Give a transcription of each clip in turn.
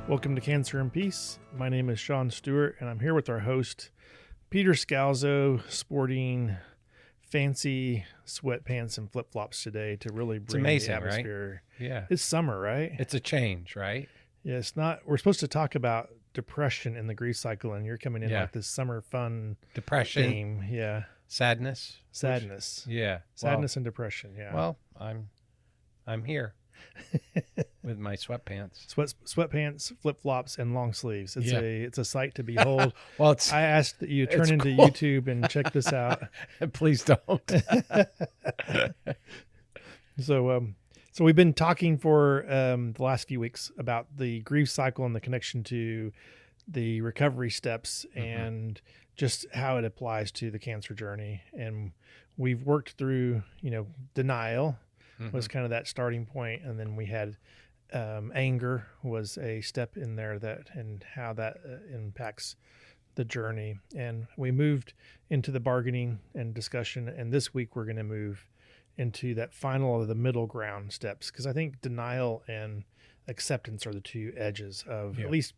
Welcome to Cancer and Peace. My name is Sean Stewart, and I'm here with our host, Peter Scalzo, sporting fancy sweatpants and flip-flops today to really bring amazing, the atmosphere. Right? Yeah. It's summer, right? It's a change, right? Yeah, it's not. We're supposed to talk about depression in the grief cycle, and you're coming in like this summer fun Depression. theme. Yeah. Sadness. Sadness. Sadness and depression. Yeah. Well, I'm here with my sweatpants. Sweatpants, flip-flops, and long sleeves. It's a sight to behold. Well, I asked that you turn into cool. YouTube and check this out. Please don't. So we've been talking for the last few weeks about the grief cycle and the connection to the recovery steps and just how it applies to the cancer journey. And we've worked through, denial was kind of that starting point, and then we had anger was a step in there and how that impacts the journey. And we moved into the bargaining and discussion, and this week we're going to move into that final of the middle ground steps, because I think denial and acceptance are the two edges of at least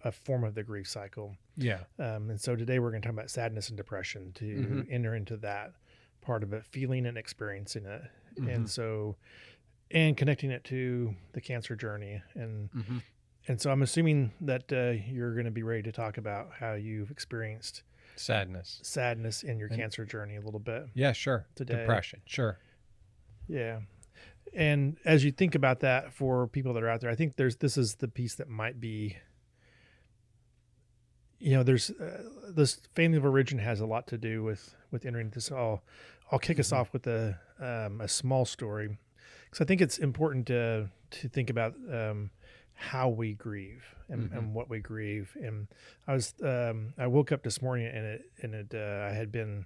a form of the grief cycle. Yeah. And so today we're going to talk about sadness and depression to enter into that part of it, feeling and experiencing it. And connecting it to the cancer journey. And so I'm assuming that you're going to be ready to talk about how you've experienced sadness in your cancer journey a little bit. Yeah, sure. Today. Depression. Sure. Yeah. And as you think about that for people that are out there, I think this is the piece that might be, there's this family of origin has a lot to do with entering this. I'll kick us off with a small story, because I think it's important to think about how we grieve and what we grieve. And I woke up this morning I had been,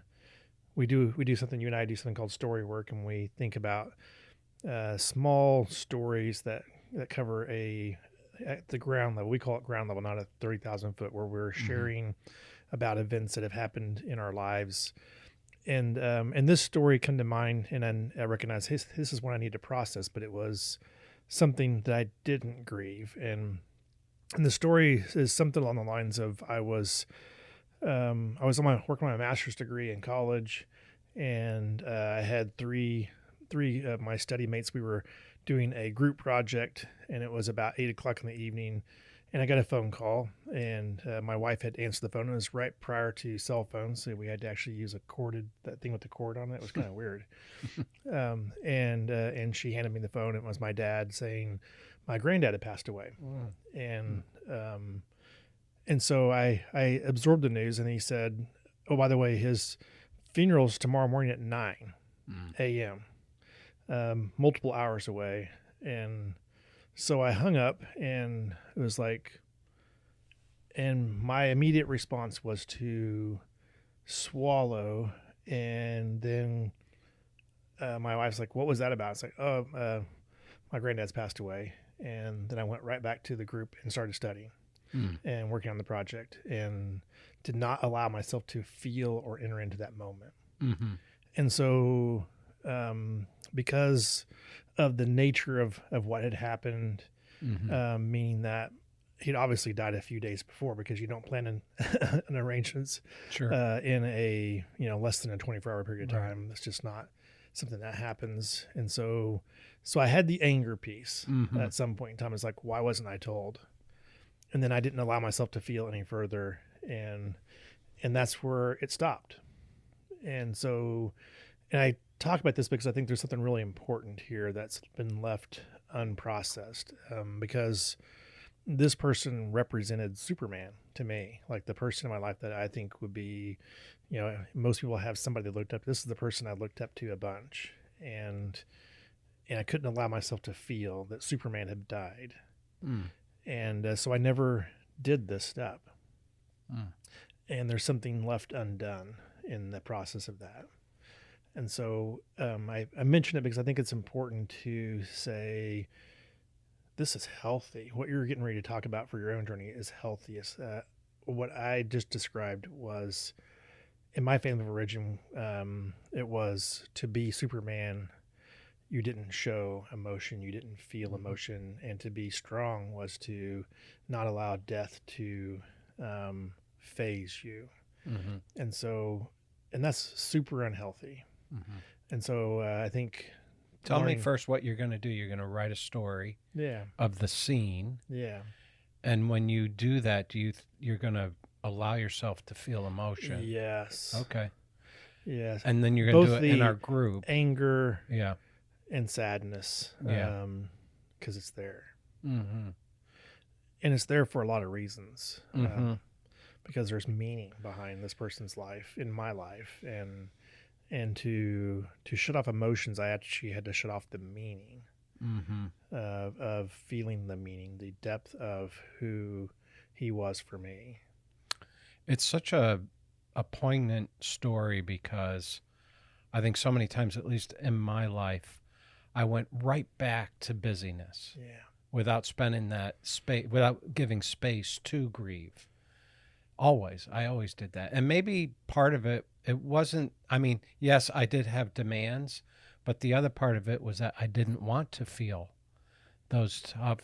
we do something, you and I do something called story work, and we think about small stories that cover at the ground level. We call it ground level, not a 30,000 foot, where we're sharing about events that have happened in our lives. And this story come to mind, and I recognize this is one I need to process, but it was something that I didn't grieve. And the story is something along the lines of I was working on my master's degree in college, and I had three of my study mates. We were doing a group project, and it was about 8:00 in the evening. And I got a phone call, and my wife had answered the phone. It was right prior to cell phones, so we had to actually use that thing with the cord on it. It was kind of weird. And she handed me the phone. It was my dad saying my granddad had passed away. And so I absorbed the news, and he said, "Oh, by the way, his funeral's tomorrow morning at 9 a.m., multiple hours away." And so I hung up, and it was like, and my immediate response was to swallow. And then my wife's like, "What was that about?" It's like, "Oh, my granddad's passed away." And then I went right back to the group and started studying and working on the project, and did not allow myself to feel or enter into that moment. And so because of the nature of what had happened, meaning that he'd obviously died a few days before, because you don't plan an arrangements in a less than a 24-hour period of time. That's just not something that happens. And so I had the anger piece at some point in time. It's like, why wasn't I told? And then I didn't allow myself to feel any further, and that's where it stopped. And I talk about this because I think there's something really important here that's been left unprocessed, because this person represented Superman to me, like the person in my life that I think would be, most people have somebody they looked up to. This is the person I looked up to a bunch, and I couldn't allow myself to feel that Superman had died. And so I never did this step. And there's something left undone in the process of that. And so I mention it because I think it's important to say this is healthy. What you're getting ready to talk about for your own journey is healthy. What I just described was, in my family of origin, it was to be Superman. you didn't show emotion, you didn't feel emotion, and to be strong was to not allow death to phase you. And so, and that's super unhealthy. And so I think. Tell me first what you're going to do. You're going to write a story of the scene. Yeah. And when you do that, you're going to allow yourself to feel emotion. Yes. Okay. Yes. And then you're going to do it in our group. Anger. And sadness. Yeah. Because it's there. And it's there for a lot of reasons. Because there's meaning behind this person's life, in my life, and to shut off emotions, I actually had to shut off the meaning of feeling the meaning, the depth of who he was for me. It's such a poignant story because I think so many times, at least in my life, I went right back to busyness without spending that space, without giving space to grieve. I always did that. And maybe part of it wasn't, I mean, yes, I did have demands, but the other part of it was that I didn't want to feel those tough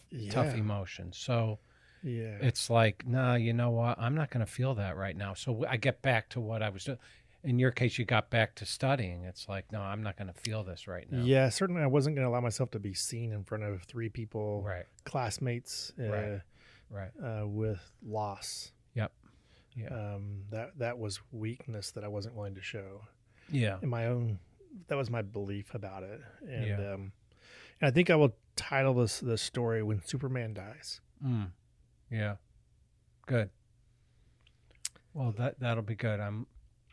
emotions. So it's like, nah, you know what? I'm not going to feel that right now. So I get back to what I was doing. In your case, you got back to studying. It's like, no, I'm not going to feel this right now. Yeah, certainly I wasn't going to allow myself to be seen in front of 3 people, classmates, with loss. Yep. Yeah. That was weakness that I wasn't willing to show. Yeah. In my own, that was my belief about it. And, and I think I will title this story "When Superman Dies." Yeah. Good. Well, that'll be good. I'm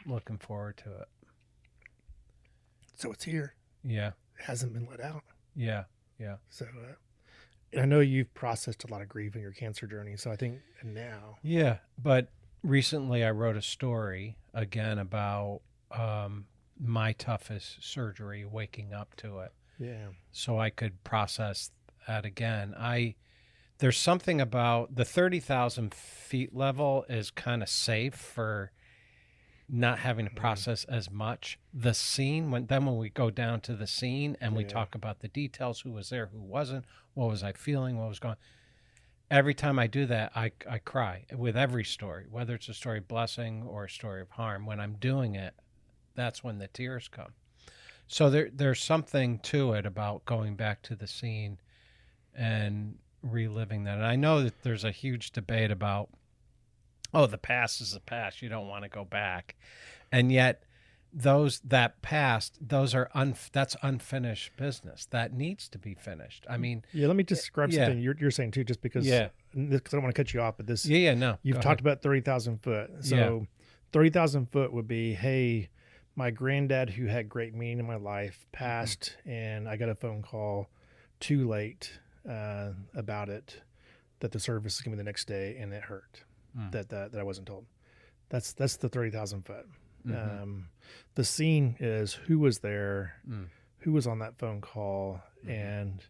looking forward to it. So it's here. Yeah. It hasn't been let out. Yeah. Yeah. So, and I know you've processed a lot of grief in your cancer journey. So I think now. Yeah. But recently I wrote a story again about my toughest surgery, waking up to it. Yeah. So I could process that again. There's something about the 30,000 feet level is kind of safe for not having to process as much. The scene, when we go down to the scene and we talk about the details, who was there, who wasn't, what was I feeling, what was going on. Every time I do that, I cry with every story, whether it's a story of blessing or a story of harm. When I'm doing it, that's when the tears come. So there's something to it about going back to the scene and reliving that. And I know that there's a huge debate about, the past is the past. You don't want to go back. And yet that's unfinished business. That needs to be finished. I mean, let me describe something you're saying too, just because, because I don't want to cut you off, but this, no, you've talked about 30,000 foot. So 30,000 foot would be, hey, my granddad who had great meaning in my life passed and I got a phone call too late about it, that the service is going to be the next day, and it hurt that I wasn't told. That's the 30,000 foot. The scene is who was there, who was on that phone call, and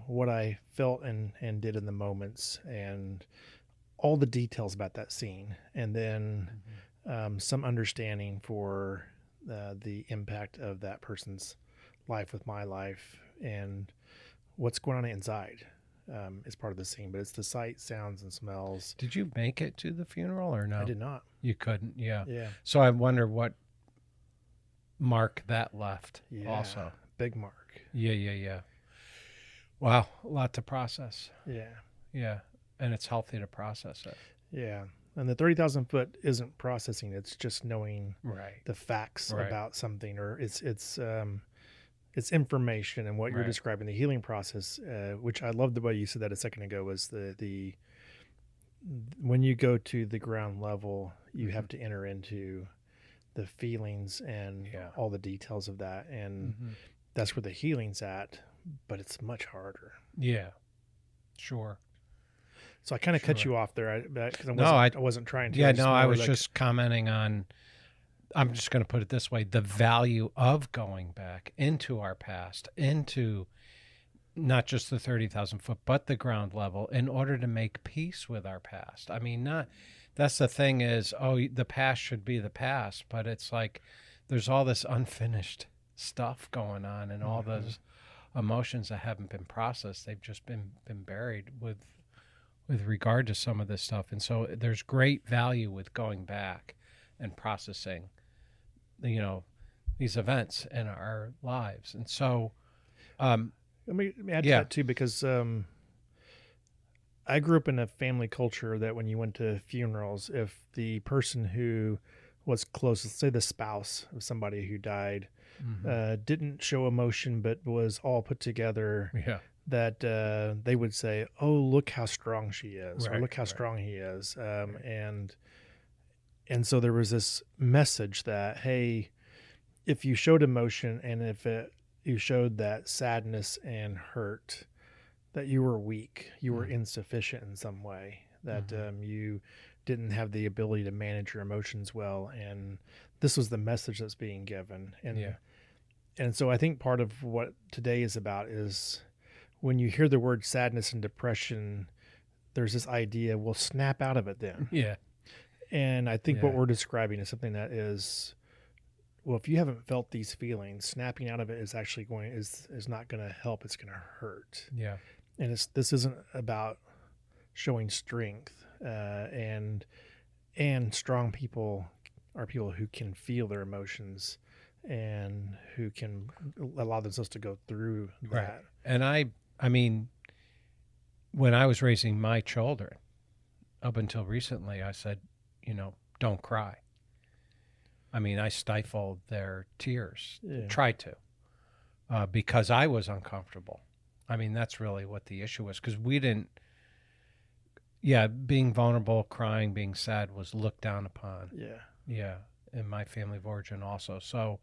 what I felt and did in the moments, and all the details about that scene, and then some understanding for the impact of that person's life with my life, and what's going on inside is part of the scene. But it's the sight, sounds, and smells. Did you make it to the funeral or no? I did not. You couldn't, yeah. So I wonder what mark that left also. Big mark. Yeah. Wow, a lot to process. Yeah. And it's healthy to process it. Yeah. And the 30,000 foot isn't processing. It's just knowing the facts about something, or it's information. And what you're describing, the healing process, which I love the way you said that a second ago, was the when you go to the ground level, you have to enter into the feelings and all the details of that. And that's where the healing's at, but it's much harder. Yeah, sure. So I kind of cut you off there because I wasn't trying to. Yeah, I was just commenting on, I'm just going to put it this way, the value of going back into our past, into not just the 30,000 foot, but the ground level, in order to make peace with our past. I mean, that's the thing is, the past should be the past, but it's like there's all this unfinished stuff going on, and all those emotions that haven't been processed. They've just been buried with regard to some of this stuff. And so there's great value with going back and processing, these events in our lives. And so, let me add to that too, because I grew up in a family culture that when you went to funerals, if the person who was closest, say the spouse of somebody who died, didn't show emotion but was all put together, that they would say, "Oh, look how strong she is," or "Look how strong he is," and so there was this message that, hey, if you showed emotion and if you showed that sadness and hurt, that you were weak, you were insufficient in some way, that you didn't have the ability to manage your emotions well, and this was the message that's being given. And so I think part of what today is about is when you hear the word sadness and depression, there's this idea, well, snap out of it then. And I think what we're describing is something that is, well, if you haven't felt these feelings, snapping out of it is actually is not going to help. It's going to hurt. And this isn't about showing strength, and strong people are people who can feel their emotions and who can allow themselves to go through that. And I mean, when I was raising my children up until recently, I said, don't cry. I mean, I stifled their tears, tried to, because I was uncomfortable. I mean, that's really what the issue was, because we didn't, being vulnerable, crying, being sad was looked down upon. In my family of origin also. So,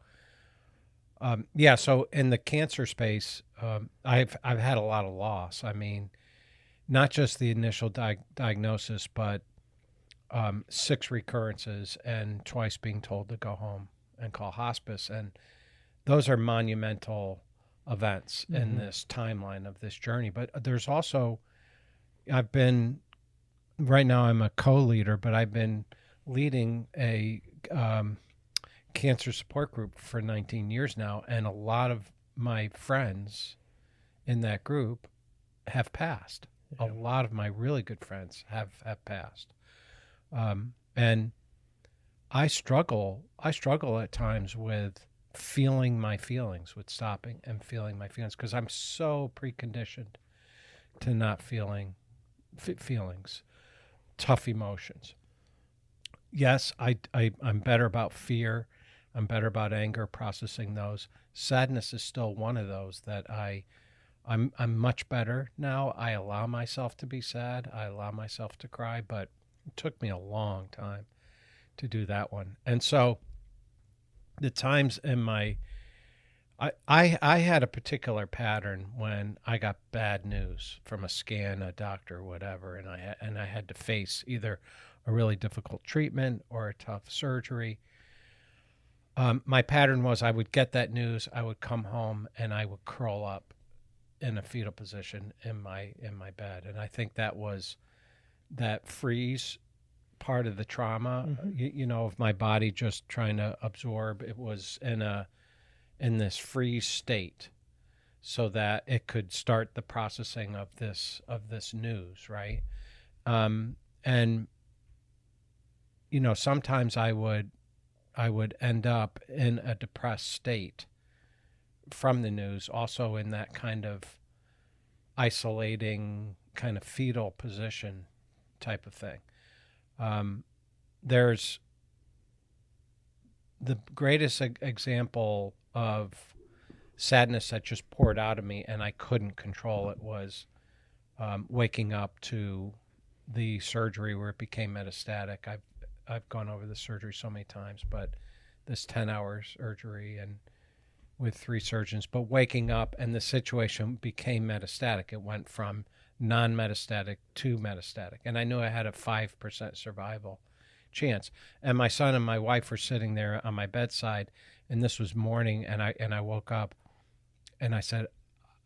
so in the cancer space, I've had a lot of loss. I mean, not just the initial diagnosis, but 6 recurrences and twice being told to go home and call hospice. And those are monumental events in this timeline of this journey. But there's also, right now I'm a co-leader, but I've been leading a cancer support group for 19 years now. And a lot of my friends in that group have passed. A lot of my really good friends have passed. And I struggle at times with feeling my feelings, with stopping and feeling my feelings, because I'm so preconditioned to not feeling feelings, tough emotions. Yes, I'm better about fear. I'm better about anger, processing those. Sadness is still one of those that I'm much better now. I allow myself to be sad. I allow myself to cry, but it took me a long time to do that one. And so the times in I had a particular pattern when I got bad news from a scan, a doctor, whatever, and I had to face either a really difficult treatment or a tough surgery. My pattern was I would get that news, I would come home, and I would curl up in a fetal position in my bed. And I think that was that freeze part of the trauma, of my body just trying to absorb. It was in this freeze state so that it could start the processing of this news, right? And sometimes I would end up in a depressed state from the news, also in that kind of isolating, kind of fetal position type of thing. There's the greatest example of sadness that just poured out of me and I couldn't control it was waking up to the surgery where it became metastatic. I've gone over the surgery so many times, but this 10-hour surgery and with 3 surgeons, but waking up and the situation became metastatic. It went from non-metastatic to metastatic. And I knew I had a 5% survival chance. And my son and my wife were sitting there on my bedside, and this was morning, and I woke up and I said,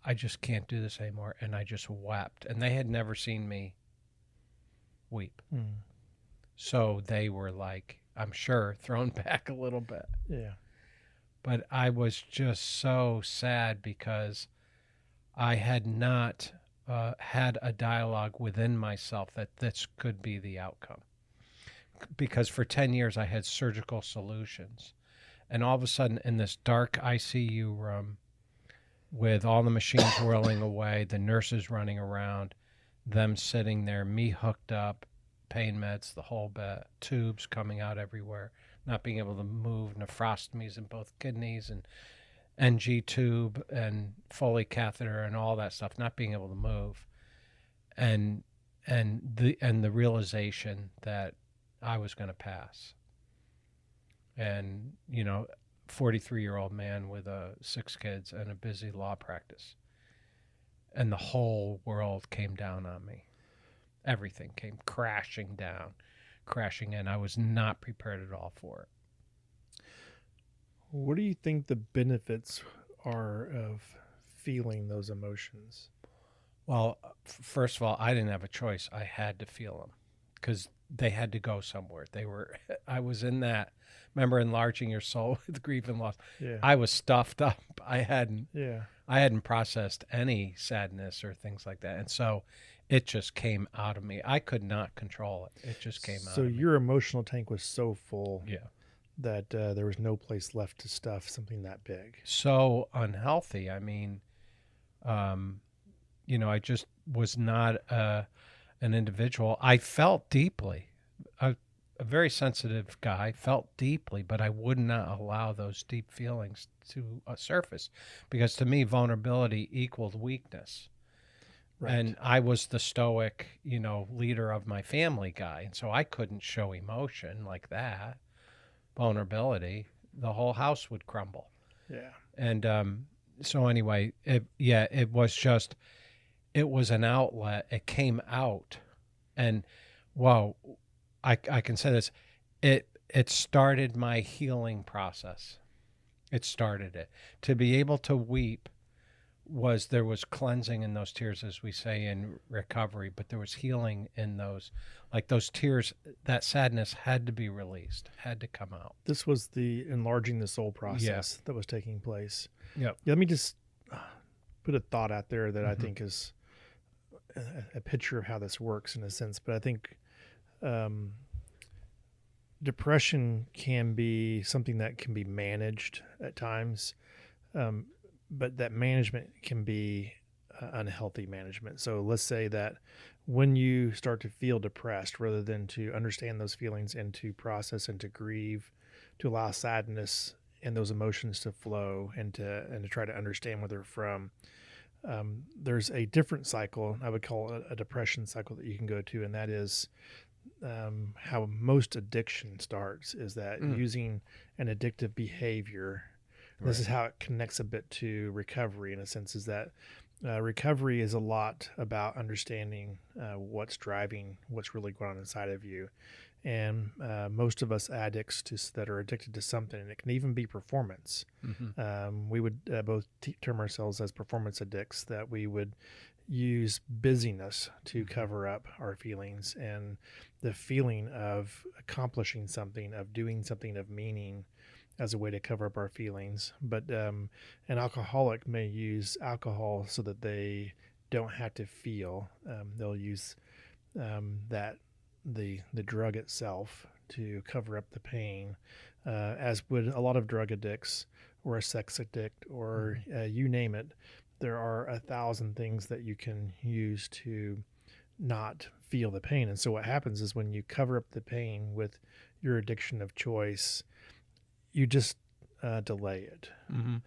I just can't do this anymore. And I just wept. And they had never seen me weep. So they were like, I'm sure, thrown back a little bit. Yeah. But I was just so sad because I had not had a dialogue within myself that this could be the outcome. Because for 10 years I had surgical solutions. And all of a sudden, in this dark ICU room, with all the machines whirling away, the nurses running around, them sitting there, me hooked up, pain meds, the whole bit, tubes coming out everywhere, not being able to move, nephrostomies in both kidneys, and NG tube and Foley catheter and all that stuff, not being able to move, and the realization that I was going to pass. And 43-year-old man with 6 kids and a busy law practice, and the whole world came down on me. Everything came crashing in. I was not prepared at all for it. What do you think the benefits are of feeling those emotions? Well, first of all, I didn't have a choice. I had to feel them because they had to go somewhere. I was in that. Remember enlarging your soul with grief and loss? Yeah. I was stuffed up. I hadn't processed any sadness or things like that. And so it just came out of me. I could not control it. It just came out of me. So your emotional tank was so full that there was no place left to stuff something that big. So unhealthy. I mean, I just was not an individual. I felt deeply. A very sensitive guy, felt deeply, but I would not allow those deep feelings to surface, because to me, vulnerability equaled weakness. Right. And I was the stoic, leader of my family guy, and so I couldn't show emotion like that. Vulnerability, the whole house would crumble. Yeah. And so anyway, it was an outlet. It came out, and wow. I can say this, it started my healing process. It started it. To be able to weep there was cleansing in those tears, as we say in recovery, but there was healing in those. Like those tears, that sadness had to be released, had to come out. This was the enlarging the soul process that was taking place. Yep. Let me just put a thought out there that I think is a picture of how this works in a sense, but I think depression can be something that can be managed at times, but that management can be unhealthy management. So let's say that when you start to feel depressed, rather than to understand those feelings and to process and to grieve, to allow sadness and those emotions to flow and to try to understand where they're from, there's a different cycle. I would call it a depression cycle that you can go to, and that is how most addiction starts, is that using an addictive behavior. Right. This is how it connects a bit to recovery in a sense, is that recovery is a lot about understanding what's driving what's really going on inside of you. And most of us addicts that are addicted to something, and it can even be performance. Mm-hmm. We would both term ourselves as performance addicts, that we would use busyness to cover up our feelings, and the feeling of accomplishing something, of doing something of meaning, as a way to cover up our feelings. But an alcoholic may use alcohol so that they don't have to feel. They'll use the drug itself to cover up the pain, as would a lot of drug addicts or a sex addict or you name it. There are 1,000 things that you can use to not feel the pain. And so what happens is, when you cover up the pain with your addiction of choice, you just delay it. Mm-hmm.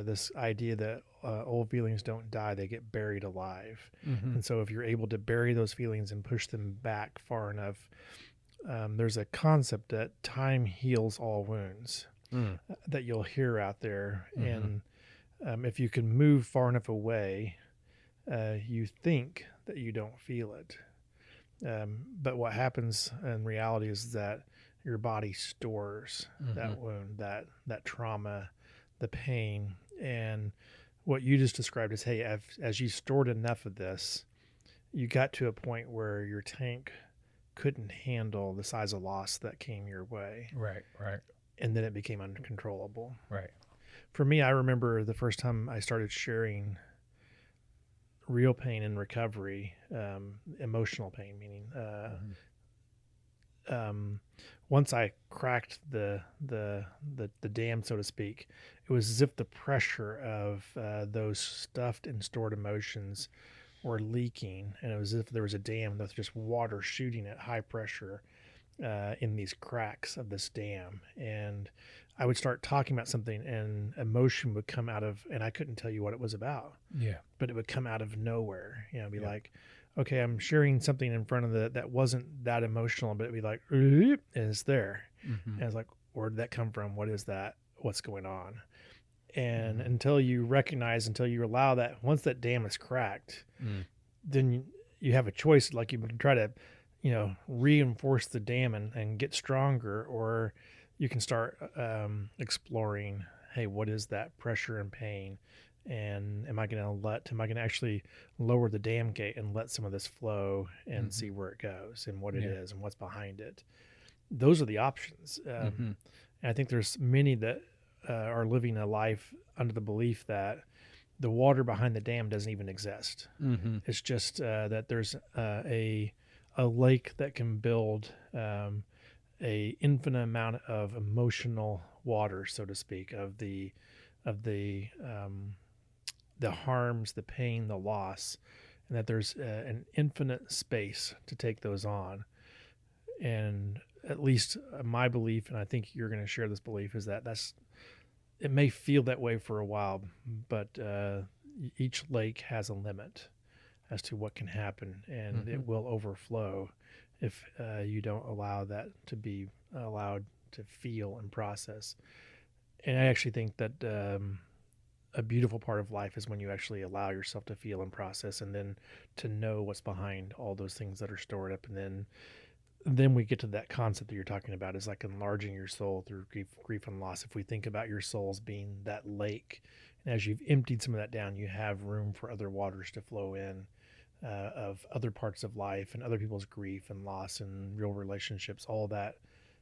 This idea that old feelings don't die, they get buried alive. Mm-hmm. And so if you're able to bury those feelings and push them back far enough, there's a concept that time heals all wounds that you'll hear out there. Mm-hmm. And if you can move far enough away, you think that you don't feel it. But what happens in reality is that your body stores that wound, that trauma, the pain. And what you just described is, hey, as you stored enough of this, you got to a point where your tank couldn't handle the size of loss that came your way. Right. And then it became uncontrollable. Right. For me, I remember the first time I started sharing real pain in recovery, emotional pain, meaning once I cracked the dam, so to speak, it was as if the pressure of those stuffed and stored emotions were leaking, and it was as if there was a dam with just water shooting at high pressure in these cracks of this dam. And I would start talking about something, and emotion would come out of, and I couldn't tell you what it was about. Yeah. But it would come out of nowhere. Be like, okay, I'm sharing something in front of that wasn't that emotional, but it'd be like, and it's there. And it's like, where did that come from? What is that? What's going on? And until you allow that, once that dam is cracked, then you have a choice. Like you can try to, reinforce the dam and get stronger, or you can start exploring, hey, what is that pressure and pain? And am I going to actually lower the dam gate and let some of this flow and see where it goes and what it is and what's behind it? Those are the options. And I think there's many that are living a life under the belief that the water behind the dam doesn't even exist. It's just that there's a lake that can build a infinite amount of emotional water, so to speak, of the harms, the pain, the loss, and that there's an infinite space to take those on. And at least my belief, and I think you're going to share this belief, is that it may feel that way for a while, but each lake has a limit as to what can happen, and it will overflow if you don't allow that to be allowed to feel and process. And I actually think that a beautiful part of life is when you actually allow yourself to feel and process, and then to know what's behind all those things that are stored up. And then we get to that concept that you're talking about, is like enlarging your soul through grief and loss. If we think about your soul as being that lake, and as you've emptied some of that down, you have room for other waters to flow in of other parts of life and other people's grief and loss and real relationships. All that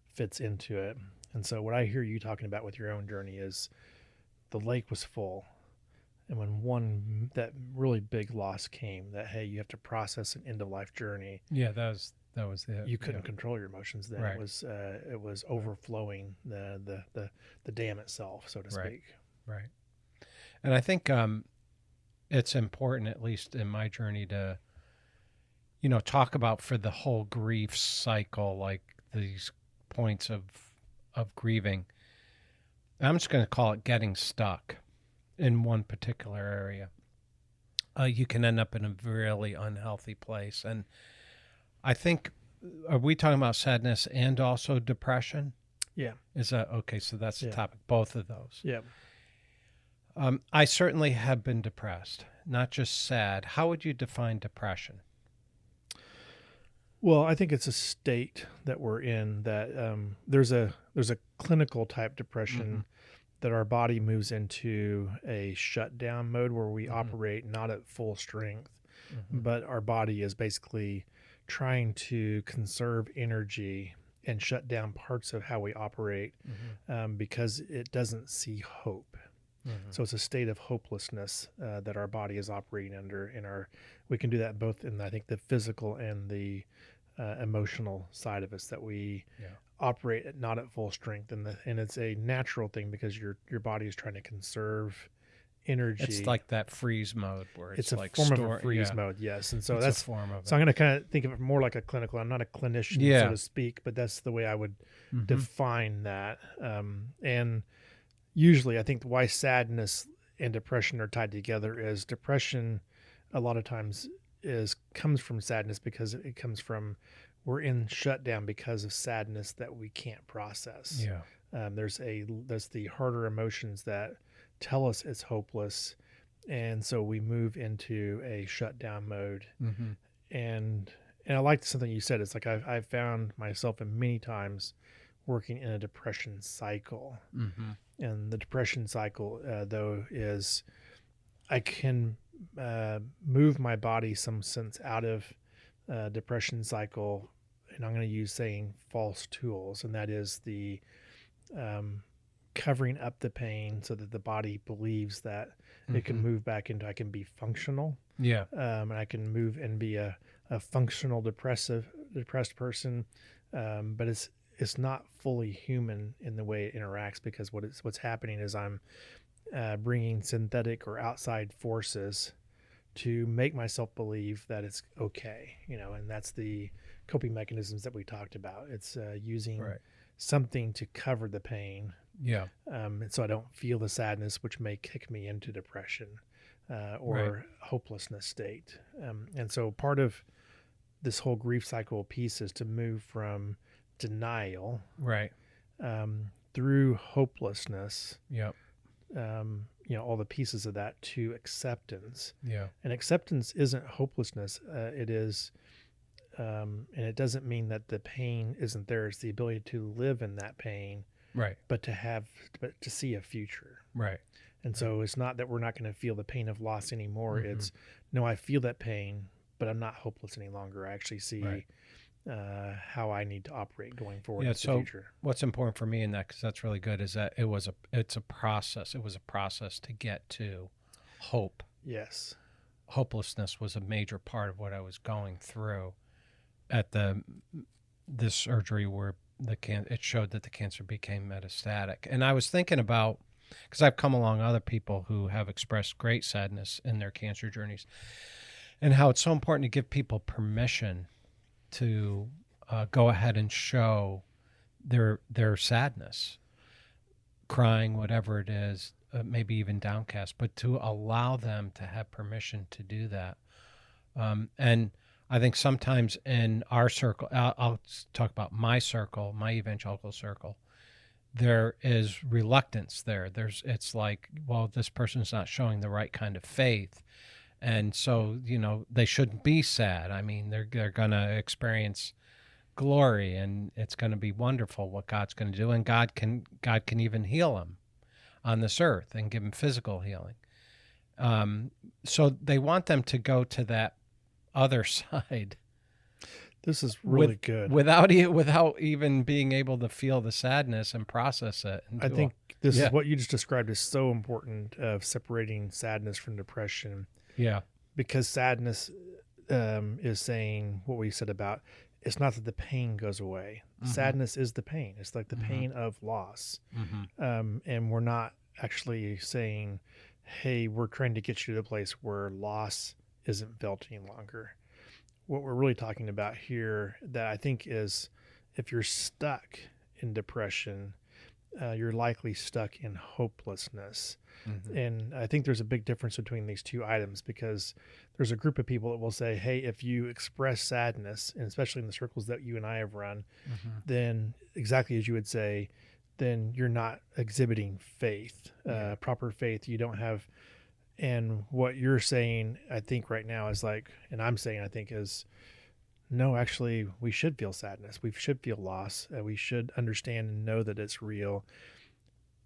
fits into it. And so what I hear you talking about with your own journey is the lake was full. And when that really big loss came, that, hey, you have to process an end of life journey. Yeah, that was it. You couldn't control your emotions then. Right. It was overflowing the dam itself, so to speak. Right. And I think it's important, at least in my journey, to talk about for the whole grief cycle, like these points of grieving. I'm just going to call it getting stuck in one particular area. You can end up in a really unhealthy place. And I think, are we talking about sadness and also depression? Yeah. Is that okay? So that's the topic, both of those. Yeah. I certainly have been depressed, not just sad. How would you define depression? Well, I think it's a state that we're in, that there's a clinical type depression that our body moves into a shutdown mode where we operate not at full strength, but our body is basically trying to conserve energy and shut down parts of how we operate because it doesn't see hope. So it's a state of hopelessness that our body is operating under. We can do that both in, I think, the physical and the emotional side of us, that we operate not at full strength, and it's a natural thing because your body is trying to conserve energy. It's like that freeze mode where it's a like form of a freeze mode, yes. And so that's a form of it. So I'm going to kind of think of it more like a clinical. I'm not a clinician, so to speak, but that's the way I would define that. And usually, I think why sadness and depression are tied together is depression a lot of times comes from sadness because it comes from, we're in shutdown because of sadness that we can't process. There's the harder emotions that tell us it's hopeless, and so we move into a shutdown mode. And I liked something you said. It's like I've found myself in many times working in a depression cycle. And the depression cycle, though, is I can move my body some sense out of depression cycle, and I'm going to use saying false tools, and that is the covering up the pain so that the body believes that it can move back into, I can be functional. Yeah. And I can move and be a functional depressed person. But it's not fully human in the way it interacts, because what's happening is I'm bringing synthetic or outside forces to make myself believe that it's okay, and that's the coping mechanisms that we talked about. It's using something to cover the pain. Yeah. And so I don't feel the sadness, which may kick me into depression or hopelessness state. And so part of this whole grief cycle piece is to move from denial through hopelessness. Yep. All the pieces of that to acceptance. Yeah. And acceptance isn't hopelessness. It is, and it doesn't mean that the pain isn't there. It's the ability to live in that pain, but to see a future. Right. And so it's not that we're not going to feel the pain of loss anymore. It's, no, I feel that pain, but I'm not hopeless any longer. I actually see how I need to operate going forward into the future. What's important for me in that, because that's really good, is that it's a process. It was a process to get to hope. Yes. Hopelessness was a major part of what I was going through at this surgery, where it showed that the cancer became metastatic. And I was thinking about, because I've come along other people who have expressed great sadness in their cancer journeys, and how it's so important to give people permission to go ahead and show their sadness, crying, whatever it is, maybe even downcast, but to allow them to have permission to do that. And I think sometimes in our circle, I'll talk about my circle, my evangelical circle, there is reluctance there. It's like, well, this person's not showing the right kind of faith. And so, they shouldn't be sad. I mean, they're going to experience glory, and it's going to be wonderful what God's going to do. And God can even heal them on this earth and give them physical healing. So they want them to go to that other side. This is really good. Without even being able to feel the sadness and process it. I think this is what you just described is so important, of separating sadness from depression. Yeah. Because sadness is saying what we said about, it's not that the pain goes away. Sadness is the pain. It's like the pain of loss. And we're not actually saying, hey, we're trying to get you to the place where loss isn't felt any longer. What we're really talking about here, that I think, is if you're stuck in depression, you're likely stuck in hopelessness. And I think there's a big difference between these two items, because there's a group of people that will say, hey, if you express sadness, and especially in the circles that you and I have run, then exactly as you would say, then you're not exhibiting faith, proper faith. You don't have, and what you're saying, I think right now is like, and I'm saying, I think is, no, actually, we should feel sadness. We should feel loss. We should understand and know that it's real.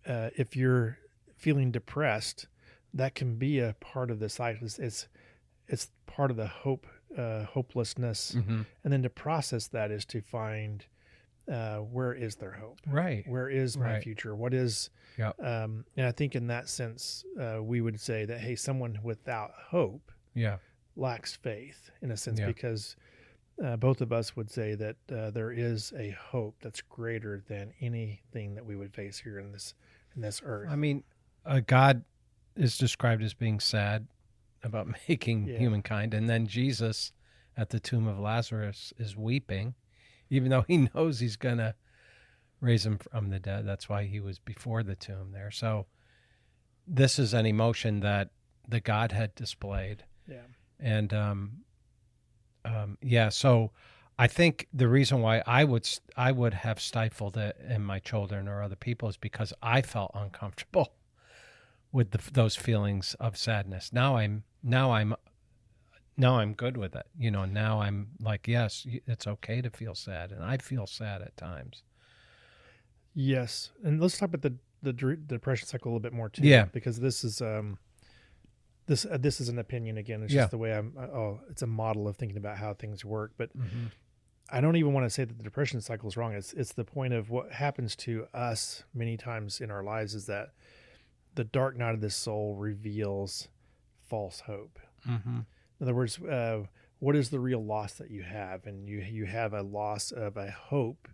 If you're feeling depressed, that can be a part of the cycle. It's part of the hopelessness. And then to process that is to find, where is their hope? Right. Where is my future? What is, and I think in that sense, we would say that, hey, someone without hope lacks faith, in a sense, because both of us would say that there is a hope that's greater than anything that we would face here in this earth. I mean, God is described as being sad about making humankind, and then Jesus at the tomb of Lazarus is weeping, even though he knows he's going to raise him from the dead. That's why he was before the tomb there. So this is an emotion that the Godhead displayed. Yeah. And so I think the reason why I would have stifled it in my children or other people is because I felt uncomfortable with those feelings of sadness. Now I'm good with it. Now I'm like, yes, it's okay to feel sad, and I feel sad at times. Yes, and let's talk about the depression cycle a little bit more too. Yeah, because this is this is an opinion again. It's just the way it's a model of thinking about how things work. But I don't even want to say that the depression cycle is wrong. It's the point of what happens to us many times in our lives is that the dark night of the soul reveals false hope. Mm-hmm. In other words, what is the real loss that you have? And you have a loss of a hope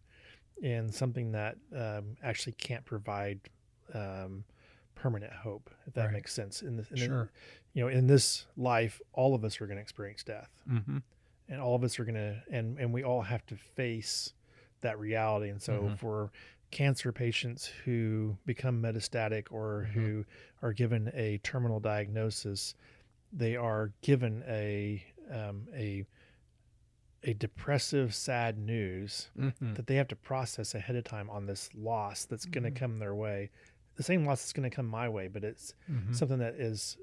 in something that actually can't provide permanent hope, if that Right. makes sense. Sure. In this life, all of us are going to experience death, Mm-hmm. and all of us are going to, and we all have to face that reality. And so Mm-hmm. for cancer patients who become metastatic or Mm-hmm. who are given a terminal diagnosis, they are given a depressive, sad news Mm-hmm. that they have to process ahead of time on this loss that's going to Mm-hmm. come their way. The same loss that's going to come my way, but it's Mm-hmm. something that is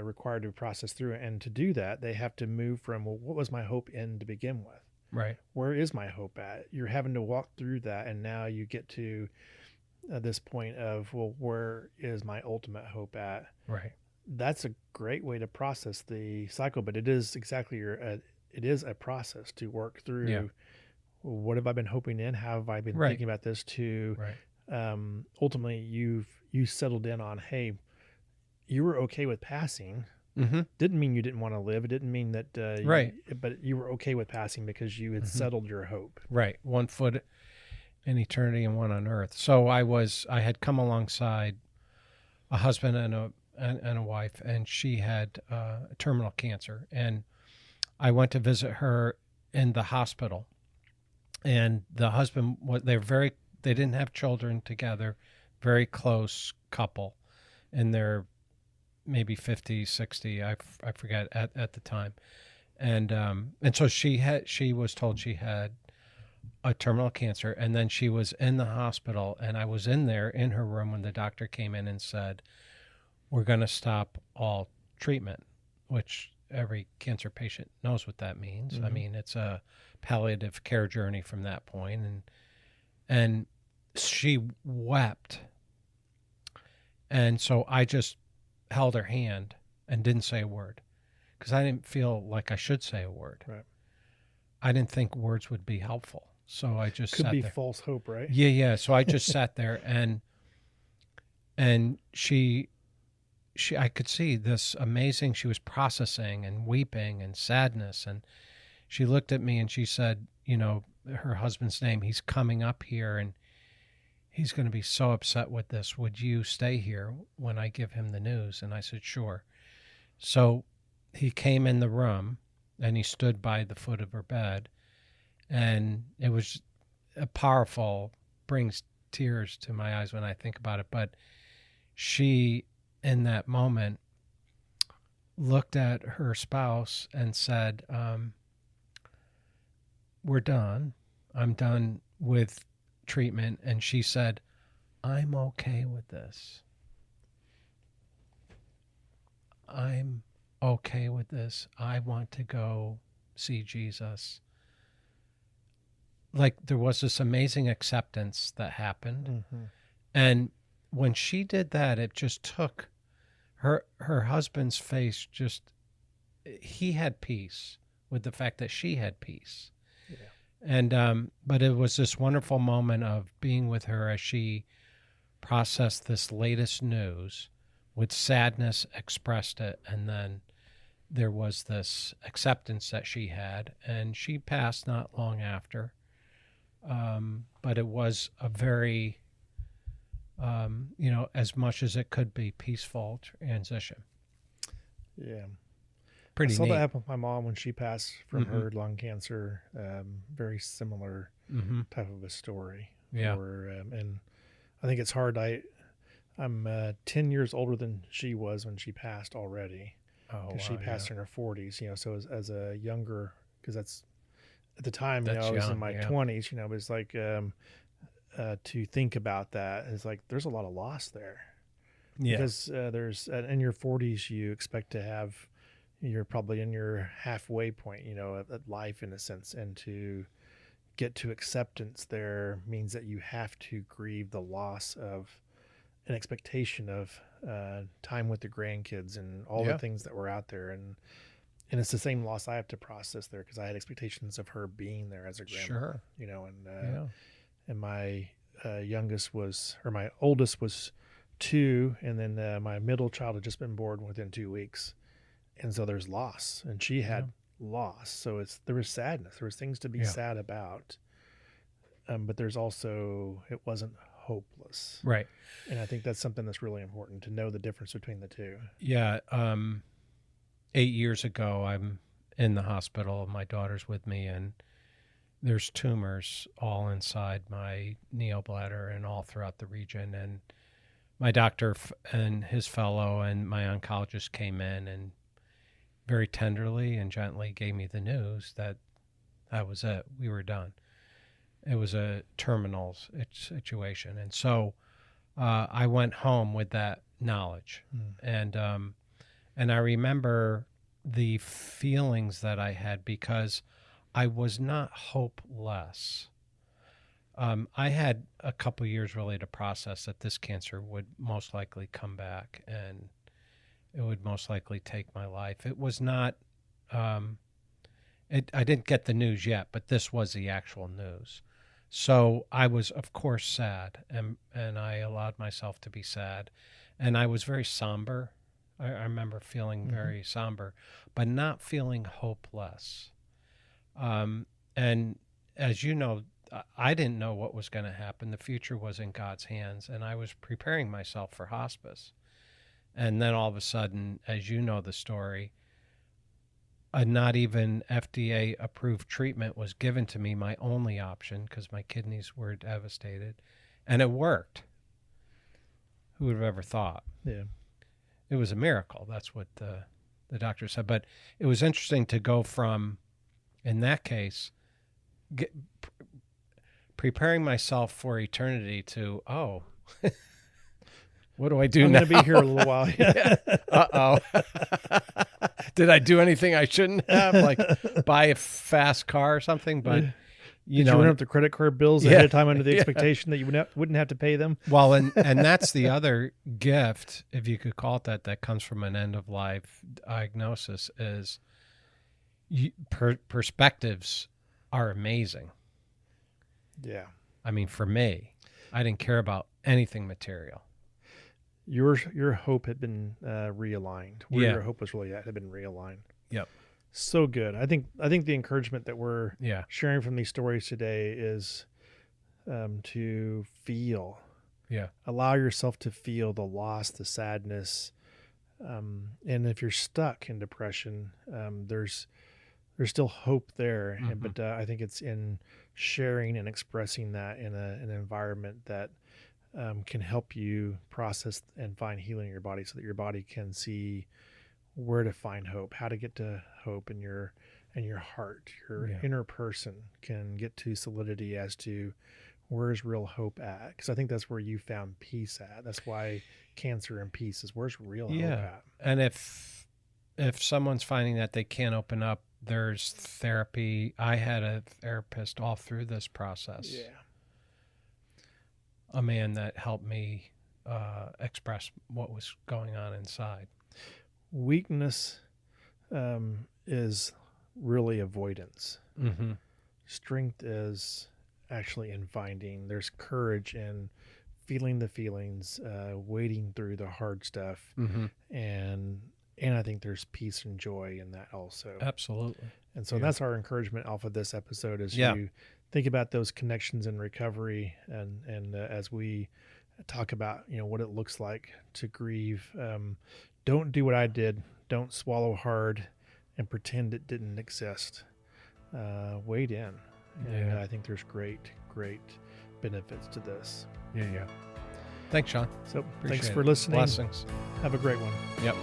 required to process through. And to do that, they have to move from, well, what was my hope in to begin with? Right. Where is my hope at? You're having to walk through that. And now you get to this point of, well, where is my ultimate hope at? Right. That's a great way to process the cycle, but it is exactly it is a process to work through. Yeah. What have I been hoping in? How have I been Right. thinking about this? To Right. ultimately, you settled in on, hey, you were okay with passing. Mm-hmm. Didn't mean you didn't want to live. It didn't mean that, Right. but you were okay with passing because you had Mm-hmm. settled your hope. Right. 1 foot in eternity and 1 on earth. So I had come alongside a husband and a wife, and she had terminal cancer, and I went to visit her in the hospital, and the husband they didn't have children together, very close couple, and they're maybe 50, 60, I forget at the time, and so she was told she had a terminal cancer, and then she was in the hospital, and I was in there in her room when the doctor came in and said, we're going to stop all treatment, which every cancer patient knows what that means. Mm-hmm. I mean, it's a palliative care journey from that point, and she wept, and so I just held her hand and didn't say a word because I didn't feel like I should say a word. Right. I didn't think words would be helpful, so I just Could sat be there. false hope, right? Yeah. So I just sat there, and she I could see this amazing. She was processing and weeping and sadness, and she looked at me and she said, her husband's name. He's coming up here, and he's going to be so upset with this. Would you stay here when I give him the news? And I said, sure. So he came in the room, and he stood by the foot of her bed, and it was a powerful, brings tears to my eyes when I think about it. But she, in that moment, looked at her spouse and said, we're done. I'm done with treatment. And she said, I'm okay with this. I'm okay with this. I want to go see Jesus. Like, there was this amazing acceptance that happened. Mm-hmm. And when she did that, it just took her husband's face, he had peace with the fact that she had peace. Yeah. And but it was this wonderful moment of being with her as she processed this latest news, with sadness expressed it, and then there was this acceptance that she had, and she passed not long after. But it was a very, as much as it could be, peaceful transition. Yeah. Pretty I saw neat. that happen with my mom when she passed from Mhm. her lung cancer. Very similar Mm-hmm. type of a story. Yeah. And I think it's hard. I'm 10 years older than she was when she passed already. Oh, Because she passed in her 40s. So as a younger, because that's at the time, That's I was in young, my yeah. 20s. It was like to think about that. It's like there's a lot of loss there. Yeah. Because there's in your 40s, you expect to have, you're probably in your halfway point, at life in a sense, and to get to acceptance there means that you have to grieve the loss of an expectation of time with the grandkids and all Yeah. the things that were out there. And and it's the same loss I have to process there because I had expectations of her being there as a grandma. Sure. You know, and Yeah. and my my oldest was 2, and then my middle child had just been born within 2 weeks, and so there's loss, and she had loss. So there was sadness. There was things to be sad about, but there's also it wasn't hopeless, Right. and I think that's something that's really important to know the difference between the two. Yeah. 8 years ago, I'm in the hospital. My daughter's with me, and there's tumors all inside my neobladder and all throughout the region. And my doctor and his fellow and my oncologist came in and very tenderly and gently gave me the news that was it. We were done. It was a terminal situation. And so I went home with that knowledge. And I remember the feelings that I had because I was not hopeless. I had a couple years really to process that this cancer would most likely come back and it would most likely take my life. It was not, I didn't get the news yet, but this was the actual news. So I was, of course, sad, and I allowed myself to be sad. And I was very somber. I remember feeling very somber, but not feeling hopeless. And as you know, I didn't know what was going to happen. The future was in God's hands, and I was preparing myself for hospice. And then all of a sudden, as you know the story, a not even FDA-approved treatment was given to me, my only option, because my kidneys were devastated, and it worked. Who would have ever thought? Yeah. It was a miracle. That's what the doctor said. But it was interesting to go from, in that case, preparing myself for eternity to, what do I do now? I'm going to be here a little while. Yeah. Uh-oh. Did I do anything I shouldn't have? Like buy a fast car or something? But, you run up the credit card bills ahead of time under the expectation that you wouldn't have to pay them? Well, and that's the other gift, if you could call it that comes from an end-of-life diagnosis is perspectives are amazing. Yeah. I mean, for me, I didn't care about anything material. Your hope had been realigned. Where your hope was really at had been realigned. Yep. So good. I think the encouragement that we're sharing from these stories today is to feel. Yeah. Allow yourself to feel the loss, the sadness, and if you're stuck in depression, there's still hope there. Mm-hmm. But I think it's in sharing and expressing that in an environment that can help you process and find healing in your body, so that your body can see where to find hope, how to get to hope in your heart. Your inner person can get to solidity as to where's real hope at. Because I think that's where you found peace at. That's why cancer and peace is where's real hope at. And if someone's finding that they can't open up, there's therapy. I had a therapist all through this process. Yeah. A man that helped me express what was going on inside. Weakness is really avoidance. Mm-hmm. Strength is actually in finding. There's courage in feeling the feelings, wading through the hard stuff, and I think there's peace and joy in that also. Absolutely. And so that's our encouragement off of this episode is you think about those connections in recovery, and as we talk about what it looks like to grieve, don't do what I did. Don't swallow hard and pretend it didn't exist. Wade in. And I think there's great benefits to this. Yeah. Thanks, Sean. So Appreciate thanks for it. listening. Blessings. Have a great one. Yep.